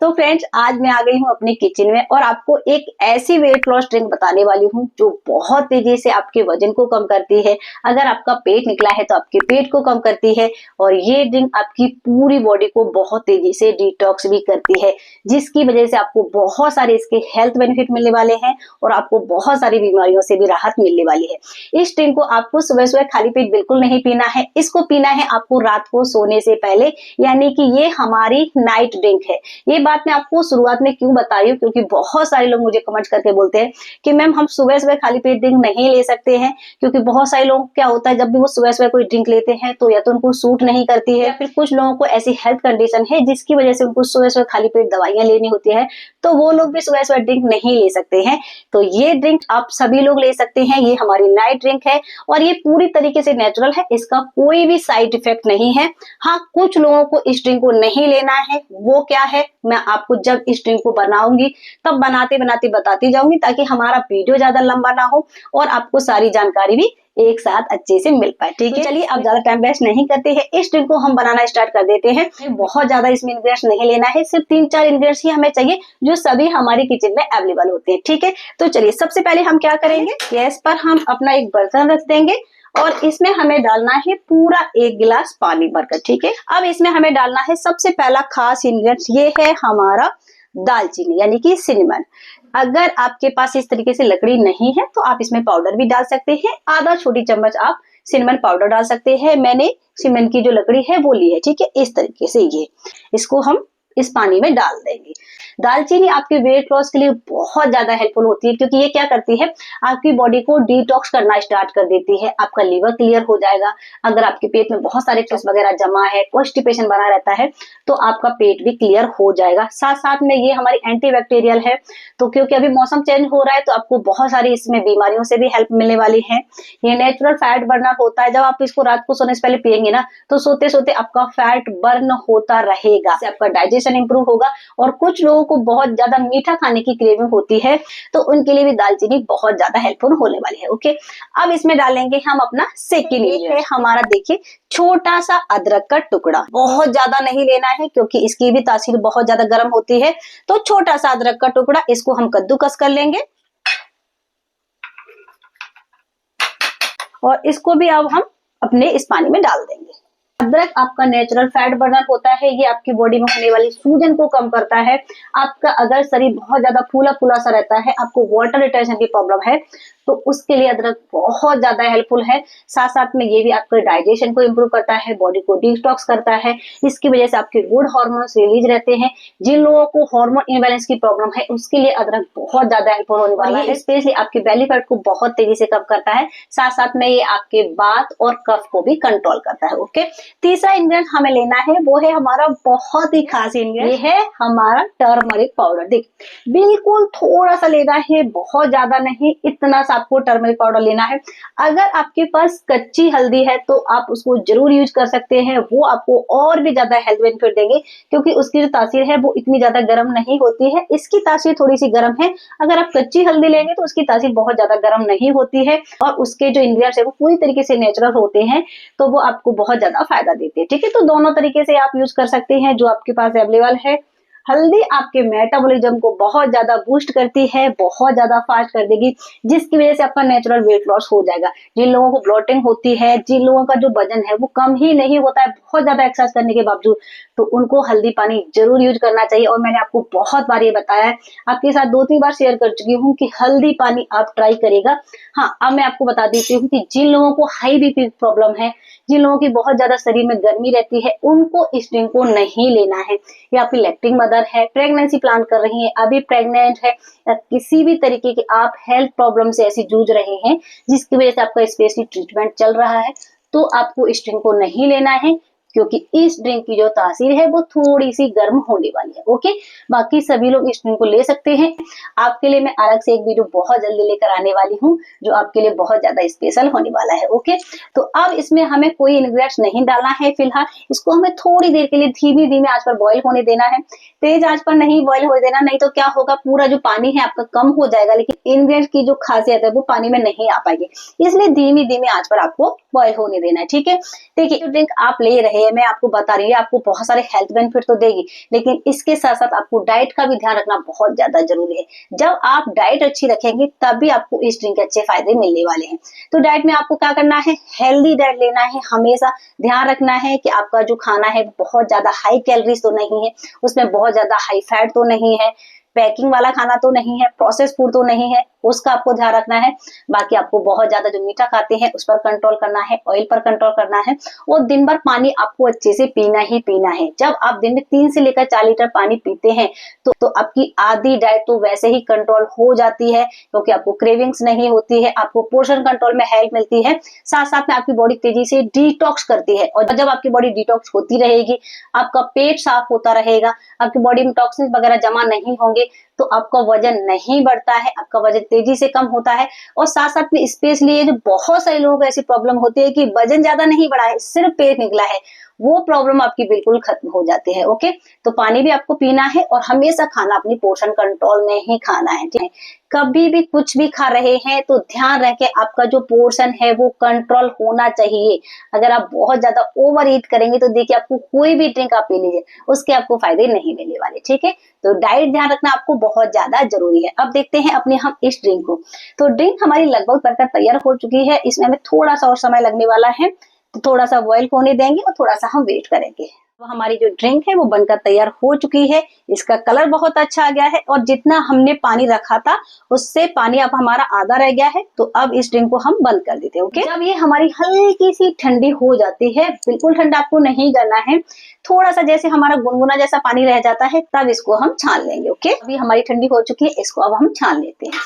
तो फ्रेंड्स, आज मैं आ गई हूँ अपने किचन में और आपको एक ऐसी वेट लॉस ड्रिंक बताने वाली हूँ जो बहुत तेजी से आपके वजन को कम करती है। अगर आपका पेट निकला है तो आपके पेट को कम करती है और ये ड्रिंक आपकी पूरी बॉडी को बहुत तेजी से डिटॉक्स भी करती है, जिसकी वजह से आपको बहुत सारे इसके हेल्थ बेनिफिट मिलने वाले हैं और आपको बहुत सारी बीमारियों से भी राहत मिलने वाली है। इस ड्रिंक को आपको सुबह सुबह खाली पेट बिल्कुल नहीं पीना है। इसको पीना है आपको रात को सोने से पहले, यानी कि ये हमारी नाइट ड्रिंक है। ये बात मैं आपको शुरुआत में क्यों बता रही हूँ, क्योंकि बहुत सारे लोग मुझे कमेंट करके बोलते हैं कि मैम हम सुबह सुबह खाली पेट ड्रिंक नहीं ले सकते हैं, क्योंकि बहुत सारे लोग क्या होता है जब भी वो सुबह सुबह कोई ड्रिंक लेते हैं तो या तो उनको सूट नहीं करती है, या फिर कुछ लोगों को ऐसी हेल्थ कंडीशन है जिसकी वजह से उनको सुबह सुबह खाली पेट दवाइयां लेनी होती है, तो वो लोग भी सुबह सुबह ड्रिंक नहीं ले सकते हैं। तो ये ड्रिंक आप सभी लोग ले सकते हैं। ये हमारी नाइट ड्रिंक है और ये पूरी तरीके से नेचुरल है, इसका कोई भी साइड इफेक्ट नहीं है। हाँ, कुछ लोगों को इस ड्रिंक को नहीं लेना है, वो क्या है मैं आपको जब इस ड्रिंक को बनाऊंगी तब बनाते बनाते बताती जाऊंगी, ताकि हमारा वीडियो ज्यादा लंबा ना हो और आपको सारी जानकारी भी एक साथ अच्छे से मिल पाए। ठीक है, चलिए अब ज्यादा टाइम वेस्ट नहीं करते हैं, इस ड्रिंक को हम बनाना स्टार्ट कर देते हैं। बहुत ज्यादा इसमें इंग्रेडिएंट्स नहीं लेना है, सिर्फ 3-4 इंग्रेडिएंट्स ही हमें चाहिए जो सभी हमारे किचन में अवेलेबल होते हैं। ठीक है, तो चलिए सबसे पहले हम क्या करेंगे, गैस पर हम अपना एक बर्तन रख देंगे और इसमें हमें डालना है पूरा 1 गिलास पानी भरकर। ठीक है, अब इसमें हमें डालना है सबसे पहला खास इंग्रेडिएंट्स, ये है हमारा दालचीनी यानी कि सिनेमन। अगर आपके पास इस तरीके से लकड़ी नहीं है तो आप इसमें पाउडर भी डाल सकते हैं। आधा छोटी चम्मच आप सिनेमन पाउडर डाल सकते हैं। मैंने सिनेमन की जो लकड़ी है वो ली है। ठीक है, इस तरीके से ये इसको हम इस पानी में डाल देंगे। दालचीनी आपके वेट लॉस के लिए बहुत ज्यादा हेल्पफुल होती है, क्योंकि ये क्या करती है, आपकी बॉडी को डिटॉक्स करना स्टार्ट कर देती है। आपका लीवर क्लियर हो जाएगा। अगर आपके पेट में बहुत सारे स्ट्रेस वगैरह जमा है, कॉन्स्टिपेशन बना रहता है, तो आपका पेट भी क्लियर हो जाएगा। साथ साथ में ये हमारी एंटीबैक्टीरियल है, तो क्योंकि अभी मौसम चेंज हो रहा है तो आपको बहुत सारी इसमें बीमारियों से भी हेल्प मिलने वाली है। ये नेचुरल फैट बर्नर होता है। जब आप इसको रात को सोने से पहले पियेंगे ना, तो सोते सोते आपका फैट बर्न होता रहेगा, आपका डाइजेशन इंप्रूव होगा। और कुछ लोगों को बहुत ज्यादा मीठा खाने की क्रेविंग होती है, तो उनके लिए भी दालचीनी बहुत ज्यादा हेल्पफुल होने वाली है। ओके, अब इसमें डालेंगे हम अपना सेकंड है हमारा, देखिए छोटा सा अदरक का टुकड़ा। बहुत ज्यादा नहीं लेना है क्योंकि इसकी भी तासीर बहुत ज्यादा गर्म होती है, तो छोटा सा अदरक का टुकड़ा, इसको हम कद्दूकस कर लेंगे और इसको भी अब हम अपने इस पानी में डाल देंगे। अदरक आपका नेचुरल फैट बर्नर होता है। ये आपकी बॉडी में होने वाली सूजन को कम करता है। आपका अगर शरीर बहुत ज्यादा फूला फूला सा रहता है, आपको वाटर रिटेंशन की प्रॉब्लम है, तो उसके लिए अदरक बहुत ज्यादा हेल्पफुल है। साथ साथ में ये भी आपके डाइजेशन को इम्प्रूव करता है, बॉडी को डिटॉक्स करता है। इसकी वजह से आपके गुड हार्मोन्स रिलीज रहते हैं। जिन लोगों को हार्मोन इम्बैलेंस की प्रॉब्लम है उसके लिए अदरक बहुत ज्यादा हेल्पफुल होने वाला है। स्पेशली आपके बेली फैट को बहुत तेजी से कम करता है। साथ साथ में ये आपके बात और कफ को भी कंट्रोल करता है। ओके, तीसरा इंग्रेडिएंट हमें लेना है, वो है हमारा बहुत ही खास इंग्रेडिएंट, ये है हमारा टर्मरिक पाउडर। देखिए बिल्कुल थोड़ा सा लेना है, बहुत ज्यादा नहीं, इतना सा आपको टर्मरिक पाउडर लेना है। अगर आपके पास कच्ची हल्दी है तो आप उसको जरूर यूज कर सकते हैं, वो आपको और भी ज्यादा हेल्थ बेनिफिट देंगे, क्योंकि उसकी जो तासीर है वो इतनी ज्यादा गर्म नहीं होती है। इसकी तासीर थोड़ी सी गर्म है। अगर आप कच्ची हल्दी लेंगे तो उसकी तासीर बहुत ज्यादा गर्म नहीं होती है और उसके जो इंग्रेडिएंट्स है वो पूरी तरीके से नेचुरल होते हैं, तो वो आपको बहुत ज्यादा फायदा देते हैं। ठीक है, तो दोनों तरीके से आप यूज कर सकते हैं जो आपके पास अवेलेबल है। हल्दी आपके मेटाबॉलिज्म को बहुत ज्यादा बूस्ट करती है, बहुत ज्यादा फास्ट कर देगी, जिसकी वजह से आपका नेचुरल वेट लॉस हो जाएगा। जिन लोगों को ब्लोटिंग होती है, जिन लोगों का जो वजन है वो कम ही नहीं होता है बहुत ज्यादा एक्सरसाइज करने के बावजूद, तो उनको हल्दी पानी जरूर यूज करना चाहिए। और मैंने आपको बहुत बार ये बताया है, आपके साथ 2-3 बार शेयर कर चुकी हूँ कि हल्दी पानी आप ट्राई करेगा। हाँ, अब मैं आपको बता देती हूँ कि जिन लोगों को हाई बीपी प्रॉब्लम है, जिन लोगों की बहुत ज्यादा शरीर में गर्मी रहती है, उनको इस ड्रिंक को नहीं लेना है। या फिर लैक्टिंग मदर है, प्रेगनेंसी प्लान कर रही है, अभी प्रेग्नेंट है, या किसी भी तरीके की आप हेल्थ प्रॉब्लम से ऐसी जूझ रहे हैं जिसकी वजह से आपका स्पेशली ट्रीटमेंट चल रहा है, तो आपको इस ड्रिंक को नहीं लेना है, क्योंकि इस ड्रिंक की जो तासीर है वो थोड़ी सी गर्म होने वाली है। ओके, बाकी सभी लोग इस ड्रिंक को ले सकते हैं। आपके लिए मैं अलग से एक वीडियो बहुत जल्दी लेकर आने वाली हूँ जो आपके लिए बहुत ज्यादा स्पेशल होने वाला है। ओके, तो अब इसमें हमें कोई इंग्रेडिएंट्स नहीं डालना है फिलहाल। इसको हमें थोड़ी देर के लिए धीमी धीमी आंच पर बॉईल होने देना है। तेज आंच पर नहीं बॉईल होने देना, नहीं तो क्या होगा, पूरा जो पानी है आपका कम हो जाएगा, लेकिन इंग्रेडिएंट्स की जो खासियत है वो पानी में नहीं आ पाएगी। इसलिए धीमी धीमी आंच पर आपको बॉईल होने देना है। ठीक है, देखिए जो ड्रिंक आप ले रहे है, मैं आपको बता रही हूँ, आपको बहुत सारे हेल्थ बेनिफिट तो देगी, लेकिन इसके साथ साथ आपको डाइट का भी ध्यान रखना बहुत ज्यादा जरूरी है। जब आप डाइट अच्छी रखेंगे तभी आपको इस ड्रिंक के अच्छे फायदे मिलने वाले हैं। तो डाइट में आपको क्या करना है, हेल्दी डाइट लेना है, हमेशा ध्यान रखना है कि आपका जो खाना है बहुत ज्यादा हाई कैलोरीज तो नहीं है, उसमें बहुत ज्यादा हाई फैट तो नहीं है, पैकिंग वाला खाना तो नहीं है, प्रोसेस फूड तो नहीं है, उसका आपको ध्यान रखना है। बाकी आपको बहुत ज्यादा जो मीठा खाते हैं उस पर कंट्रोल करना है, ऑयल पर कंट्रोल करना है, और दिन भर पानी आपको अच्छे से पीना ही पीना है। जब आप दिन में 3 से लेकर 4 लीटर पानी पीते हैं तो आपकी आधी डाइट तो वैसे ही कंट्रोल हो जाती है, क्योंकि आपको क्रेविंग्स नहीं होती है, आपको पोर्शन कंट्रोल में हेल्प मिलती है, साथ साथ में आपकी बॉडी तेजी से डिटॉक्स करती है। और जब आपकी बॉडी डिटॉक्स होती रहेगी, आपका पेट साफ होता रहेगा, आपकी बॉडी में टॉक्सिन वगैरह जमा नहीं होंगे, तो आपका वजन नहीं बढ़ता है, आपका वजन तेजी से कम होता है। और साथ साथ में स्पेशली जो बहुत सारे लोगों को ऐसी प्रॉब्लम होती है कि वजन ज्यादा नहीं बढ़ा है, सिर्फ पेट निकला है, वो प्रॉब्लम आपकी बिल्कुल खत्म हो जाती है। ओके, तो पानी भी आपको पीना है और हमेशा खाना अपनी पोर्शन कंट्रोल में ही खाना है, ठीक है। कभी भी कुछ भी खा रहे हैं तो ध्यान रखें आपका जो पोर्शन है वो कंट्रोल होना चाहिए। अगर आप बहुत ज्यादा ओवर ईट करेंगे तो देखिए आपको कोई भी ड्रिंक आप पी लीजिए, उसके आपको फायदे नहीं मिलने वाले, ठीक है। तो डाइट ध्यान रखना आपको बहुत ज्यादा जरूरी है। अब देखते हैं अपने हम इस ड्रिंक को। तो ड्रिंक हमारी लगभग बनकर तैयार हो चुकी है, इसमें हमें थोड़ा सा और समय लगने वाला है, तो थोड़ा सा बॉयल होने देंगे और थोड़ा सा हम वेट करेंगे। तो हमारी जो ड्रिंक है वो बनकर तैयार हो चुकी है, इसका कलर बहुत अच्छा आ गया है, और जितना हमने पानी रखा था उससे पानी अब हमारा आधा रह गया है। तो अब इस ड्रिंक को हम बंद कर देते हैं। ओके, जब ये हमारी हल्की सी ठंडी हो जाती है, बिल्कुल ठंडा आपको नहीं करना है, थोड़ा सा जैसे हमारा गुनगुना जैसा पानी रह जाता है तब इसको हम छान लेंगे। ओके, अभी हमारी ठंडी हो चुकी है, इसको अब हम छान लेते हैं।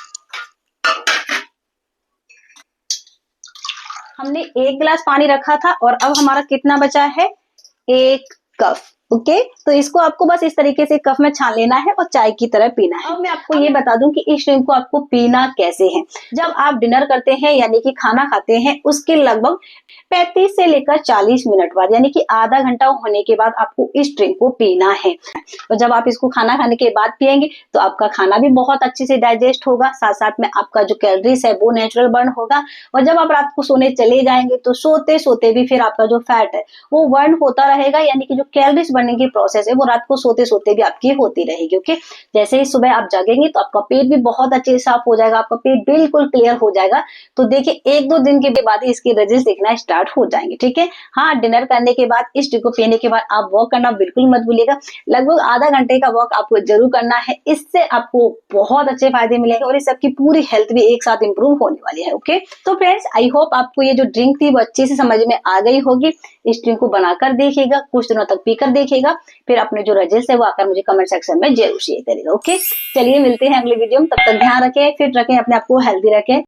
हमने 1 गिलास पानी रखा था और अब हमारा कितना बचा है, 1 कप। ओके, तो इसको आपको बस इस तरीके से कप में छान लेना है और चाय की तरह पीना है। अब मैं आपको ये बता दूं कि इस ड्रिंक को आपको पीना कैसे है। जब आप डिनर करते हैं यानी कि खाना खाते हैं, उसके लगभग 35 से लेकर 40 मिनट बाद यानी कि आधा घंटा होने के बाद आपको इस ड्रिंक को पीना है। और जब आप इसको खाना खाने के बाद पियेंगे तो आपका खाना भी बहुत अच्छे से डाइजेस्ट होगा, साथ साथ में आपका जो कैलोरीज है वो नेचुरल बर्न होगा। और जब आप रात को सोने चले जाएंगे तो सोते सोते भी फिर आपका जो फैट है वो बर्न होता रहेगा, यानी कि जो कैलोरीज बनने की प्रोसेस है वो रात को सोते सोते भी आपकी होती रहेगी। ओके, जैसे ही सुबह आप जागेंगे तो आपका पेट भी बहुत अच्छे से साफ हो जाएगा, आपका पेट बिल्कुल क्लियर हो जाएगा। तो देखिए 1-2 दिन के बाद इसके रिजल्ट दिखना स्टार्ट हो जाएंगे, ठीक है। हाँ, डिनर करने के बाद इस ड्रिंक को पीने के बाद आप वॉक करना बिल्कुल मत भूलिएगा, लगभग आधा घंटे का वॉक आपको जरूर करना है, इससे आपको बहुत अच्छे फायदे मिलेंगे और इस सबकी पूरी हेल्थ भी एक साथ इंप्रूव होने वाली है। ओके, तो फ्रेंड्स आई होप आपको ये जो ड्रिंक थी वो अच्छे से समझ में आ गई होगी। इस ड्रिंक को बनाकर देखिएगा, कुछ दिनों तक पीकर देखिएगा, फिर अपने जो रिजल्ट है वो आकर मुझे कमेंट सेक्शन में जरूर शेयर करिएगा। ओके, चलिए मिलते हैं अगले वीडियो में, तब तक ध्यान रखें, फिट रखें, अपने आप को हेल्दी रखें।